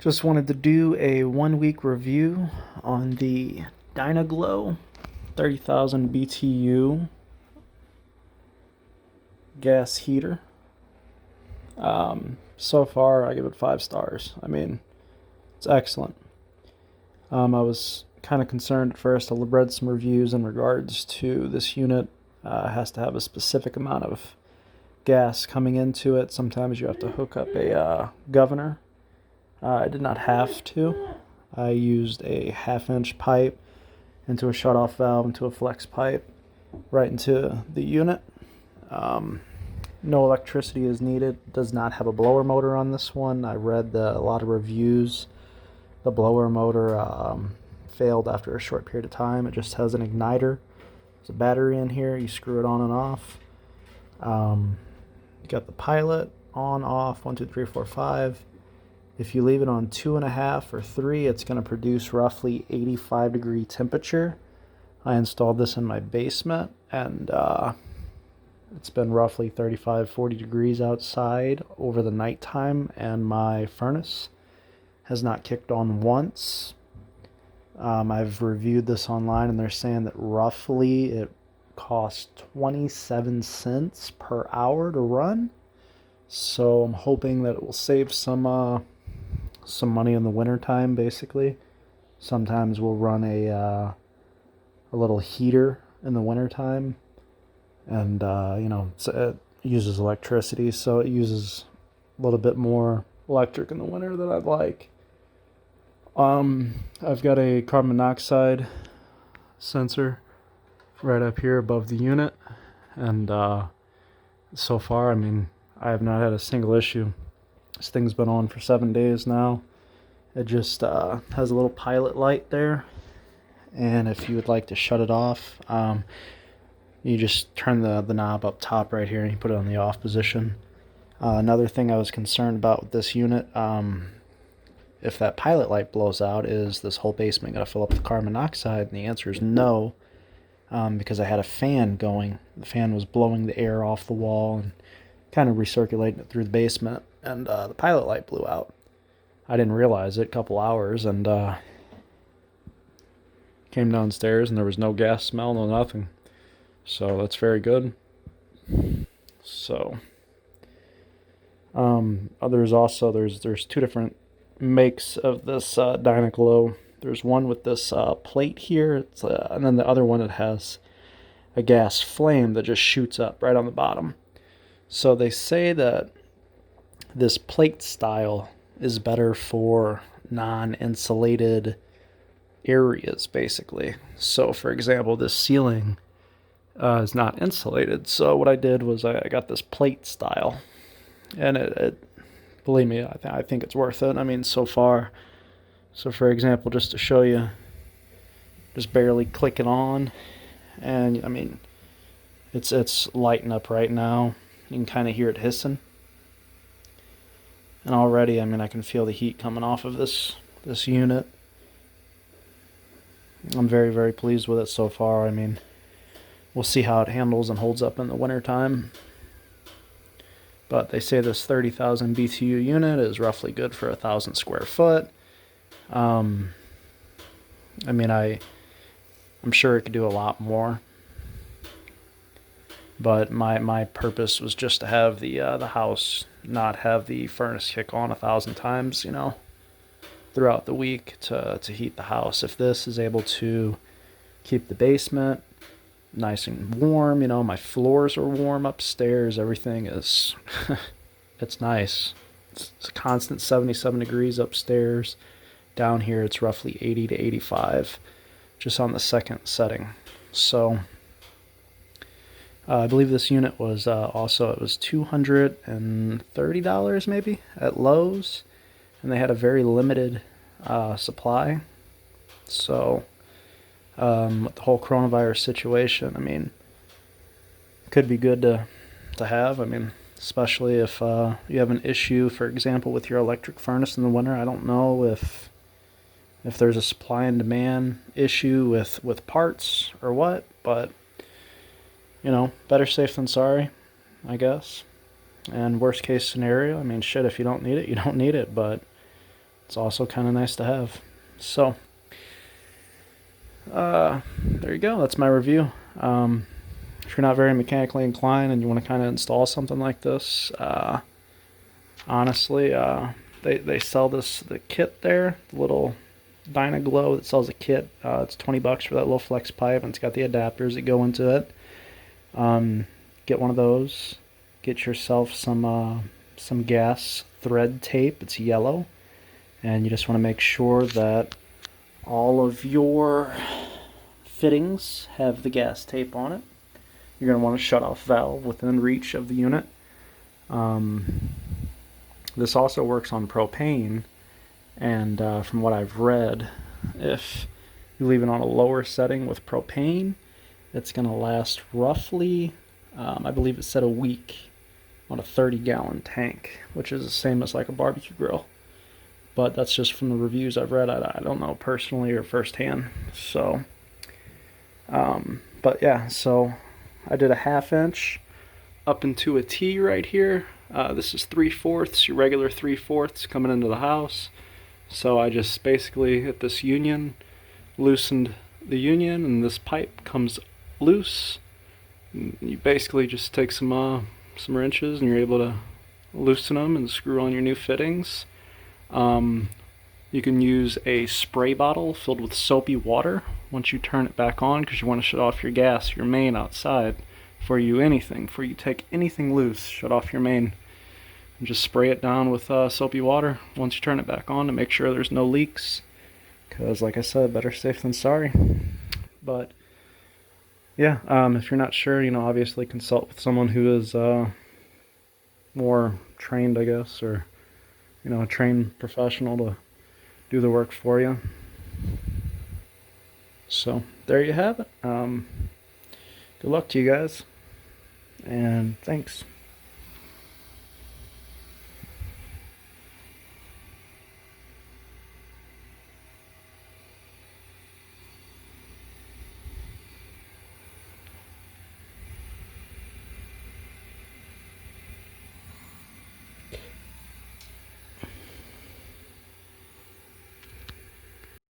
Just wanted to do a 1 week review on the Dynaglow 30,000 BTU gas heater. So far, I give it 5 stars. I mean, it's excellent. I was kind of concerned at first. I read some reviews in regards to this unit. Has to have a specific amount of gas coming into it. Sometimes you have to hook up a governor. I did not have to. I used a 1/2 inch pipe into a shutoff valve, into a flex pipe, right into the unit. No electricity is needed. Does not have a blower motor on this one. I read a lot of reviews. The blower motor failed after a short period of time. It just has an igniter. There's a battery in here. You screw it on and off. You got the pilot on, off, 1, 2, 3, 4, 5. If you leave it on 2.5 or 3, it's going to produce roughly 85-degree temperature. I installed this in my basement, and it's been roughly 35, 40 degrees outside over the nighttime, and my furnace has not kicked on once. I've reviewed this online, and they're saying that roughly it costs 27 cents per hour to run. So I'm hoping that it will save some money in the wintertime, basically. Sometimes we'll run a little heater in the wintertime, and it uses electricity, so it uses a little bit more electric in the winter than I'd like. I've got a carbon monoxide sensor right up here above the unit, and so far, I mean, I have not had a single issue. This thing's been on for 7 days now. It just has a little pilot light there, and if you would like to shut it off, you just turn the knob up top right here and you put it on the off position. Another thing I was concerned about with this unit, if that pilot light blows out, is this whole basement going to fill up with carbon monoxide? And the answer is no, because I had a fan going. The fan was blowing the air off the wall and kind of recirculating it through the basement, and the pilot light blew out. I didn't realize it. A couple hours, and came downstairs, and there was no gas smell, no nothing. So that's very good. So there's two different makes of this Dynaglow. There's one with this plate here, and then the other one that has a gas flame that just shoots up right on the bottom. So they say that this plate style is better for non-insulated areas, basically. So, for example, this ceiling is not insulated. So what I did was I got this plate style, and it believe me, I think it's worth it. I mean, so far. So, for example, just to show you, just barely click it on, and I mean, it's lighting up right now. You can kind of hear it hissing. And already, I mean, I can feel the heat coming off of this unit. I'm very, very pleased with it so far. I mean, we'll see how it handles and holds up in the wintertime. But they say this 30,000 BTU unit is roughly good for 1,000 square foot. I mean, I'm sure it could do a lot more. But my purpose was just to have the house not have the furnace kick on 1,000 times, throughout the week to heat the house. If this is able to keep the basement nice and warm, my floors are warm upstairs, everything is, it's nice. It's a constant 77 degrees upstairs. Down here it's roughly 80 to 85, just on the second setting. So I believe this unit was it was $230 maybe at Lowe's, and they had a very limited supply. So with the whole coronavirus situation, I mean, it could be good to have. I mean, especially if you have an issue, for example, with your electric furnace in the winter. I don't know if there's a supply and demand issue with parts or what, but better safe than sorry, I guess. And worst case scenario, I mean, shit, if you don't need it, you don't need it. But it's also kind of nice to have. So there you go. That's my review. If you're not very mechanically inclined and you want to kind of install something like this, honestly, they sell the kit there, the little Dynaglow that sells a kit. It's $20 for that little flex pipe, and it's got the adapters that go into it. Get one of those. Get yourself some gas thread tape. It's yellow, and you just want to make sure that all of your fittings have the gas tape on it. You're going to want a shut-off valve within reach of the unit. This also works on propane, and from what I've read, if you leave it on a lower setting with propane, it's going to last roughly, I believe it said a week on a 30-gallon tank, which is the same as like a barbecue grill. But that's just from the reviews I've read. I don't know personally or firsthand. So, but yeah, so I did a 1/2 inch up into a T right here. This is 3/4, your regular 3/4 coming into the house. So I just basically hit this union, loosened the union, and this pipe comes loose. You basically just take some wrenches and you're able to loosen them and screw on your new fittings. You can use a spray bottle filled with soapy water once you turn it back on, because you want to shut off your gas, your main outside. Before you take anything loose, shut off your main. And just spray it down with soapy water once you turn it back on to make sure there's no leaks. Because, like I said, better safe than sorry. But yeah, if you're not sure, obviously consult with someone who is more trained, I guess, or a trained professional to do the work for you. So there you have it. Good luck to you guys, and thanks.